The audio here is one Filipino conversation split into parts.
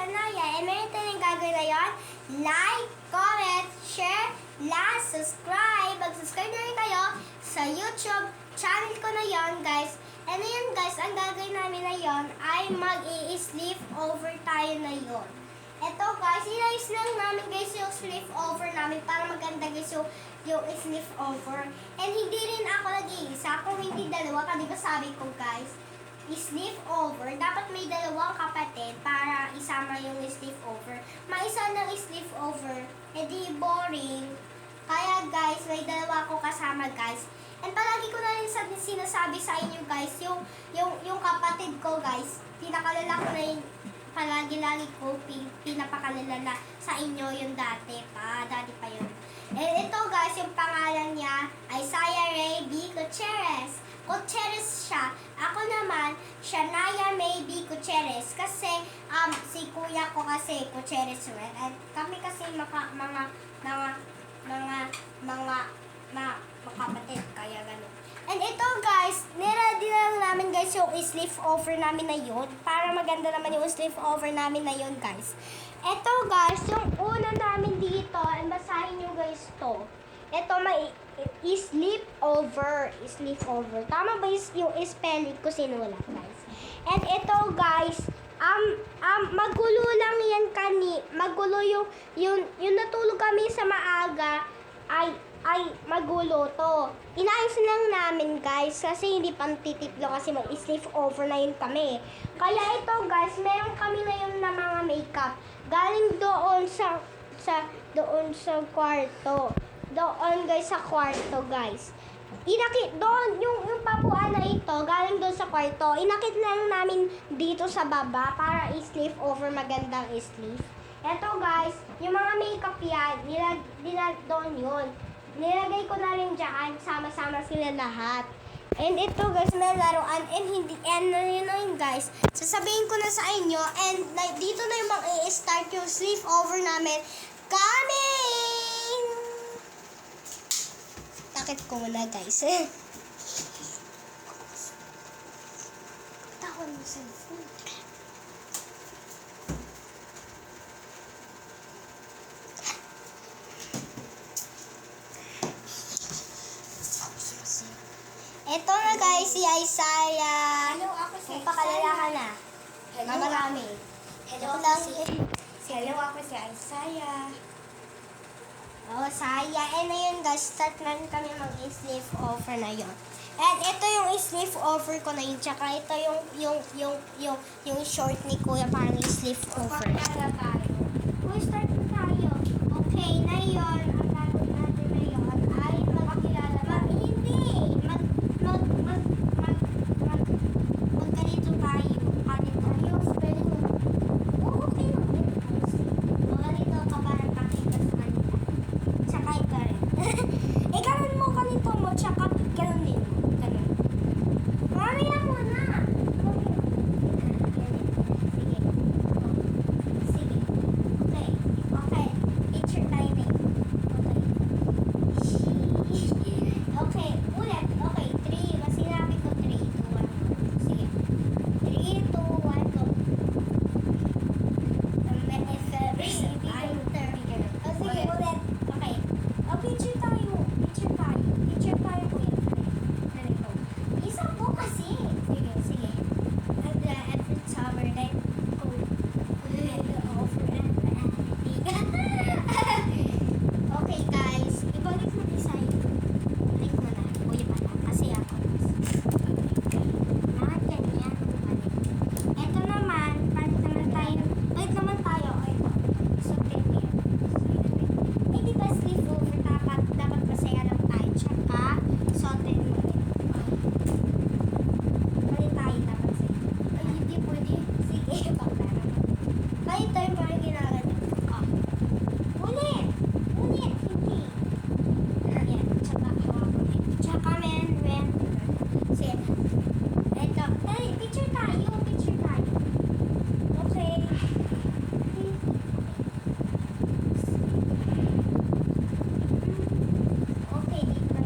Sanaya. And meron tayong gagawin na yun. Like, comment, share, last, subscribe. Mag-subscribe na rin kayo sa YouTube channel ko na yun, guys. And yun, guys, ang gagawin namin na yun ay mag-i-sleep over tayo na yun. Ito, guys, inayos lang namin, guys, yung sleep over namin para maganda, guys, yung sleep over. And hindi rin ako nag-iisa kung hindi dalawa. Kasi diba sabi ko, guys, sleep over, dapat may dalawang kapatid para isama yung sleep over. Maisa ng sleep over, edi boring. Kaya guys, may dalawa ko kasama, guys. And palagi ko na rin sinasabi sa inyo, guys, yung kapatid ko, guys, pinakalala ko na yung palagi-lagi ko pinapakalala sa inyo yung dati pa yun. And ito, guys, yung pangalan niya ay Saya Ray B. Gutierrez. Gutierrez siya. Ako naman, Shania May B. Gutierrez. Kasi, si kuya ko kasi Gutierrez rin. At kami kasi mga kapatid. Kaya ganun. And ito, guys, niready lang namin, guys, yung sleep over namin na yun. Para maganda naman yung sleep over namin na yun, guys. Ito, guys, yung una namin dito, and basahin nyo, guys, to. Ito, may sleep over. Sleep over. Tama ba yung spelling ko sinulat, guys? And ito, guys, magulo lang yan magulo yung natulog kami sa maaga, ay magulo to. Inayos lang namin, guys, kasi hindi pang titiplo kasi mag-sleep over na yun kami. Kaya ito, guys, meron kami ngayon na mga makeup. Galing doon sa kwarto. Doon, guys, sa kwarto, guys. Doon, yung papuan na ito, galing doon sa kwarto. Inakit lang namin dito sa baba para i-sleep over magandang sleep. Eto, guys, yung mga makeup yan, doon yun. Nilagay ko na rin dyan, sama-sama sila lahat. And ito, guys, may laruan. And yun, guys, sasabihin ko na sa inyo. And dito na yung mag-i-start yung sleep over namin. Coming! Takit ko muna, guys. Tawan mo sa phone. Ito na, guys, si Isaiah. Hello, ako si Pakalalahan na. Hello, Marami. Hello, ako si Isaiah. Oh, Saya. And ayun, guys, start na rin kami mag-sleep over na yun. And ito yung sleep over ko na yun. Tsaka ito yung short ni Kuya parang sleep over. Pakilala tayo. Uy, start na tayo. Okay, na yun. Ang gagawin natin na yun ay magkilala. Magganito tayo. Kanin tayo. Spelling mo. Oo, okay lang. Ganito ka parang pakita sa kanila. Tsaka ikaw rin. Ganun mo ganito mo. Tsaka ganun din mo. Ganun. Mamaya muna. Sige. Okay. Okay. Picture tayo na yun. Okay. Okay. Ulit. Okay. 3. Mas sinabi ko 3, 2, 1. Sige. 3, 2, 1, go. Sige, ulit. Okay. Picture tayo. Picture tayo, kuya. Ganito. Isang po kasi. Sige. Every summer, then go. Over and okay, guys. Ibalik mo design. Balik mo na. Kuya pala. Kasi ako. Bakit ganyan? Ito naman. Balik naman tayo. Balik naman tayo. Ito. So, tingin. Eh, di ba sleep over? Dapat masaya lang tayo. Tsaka, sotin mo rin. Balik tayo dapat sa'yo. Ay, hindi pwede. Sige, bakla naman. Balik tayo parang ginagawa. Ulit! Hindi. Ayan, tsaka hawak mo rin. Tsaka, men. Sige. Ito. Ay, picture tayo. Okay. Okay, dito na.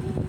Ito.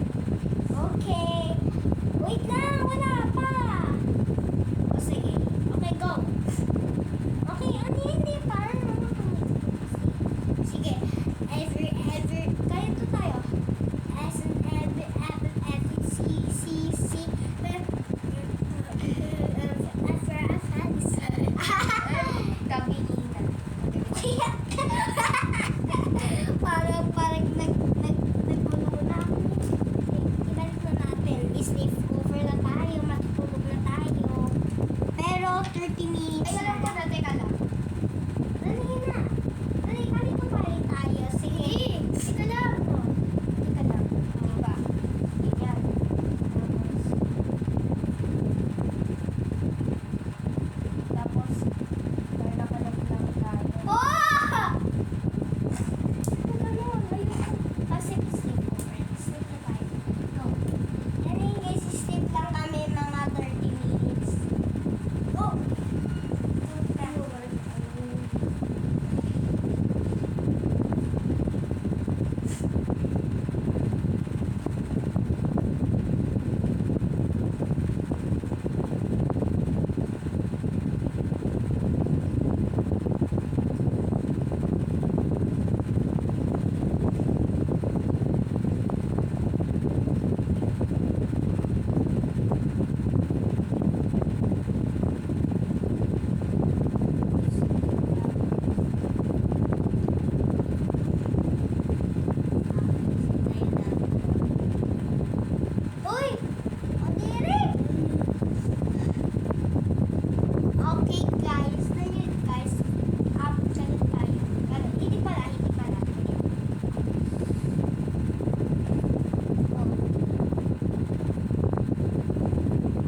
30 minutes na.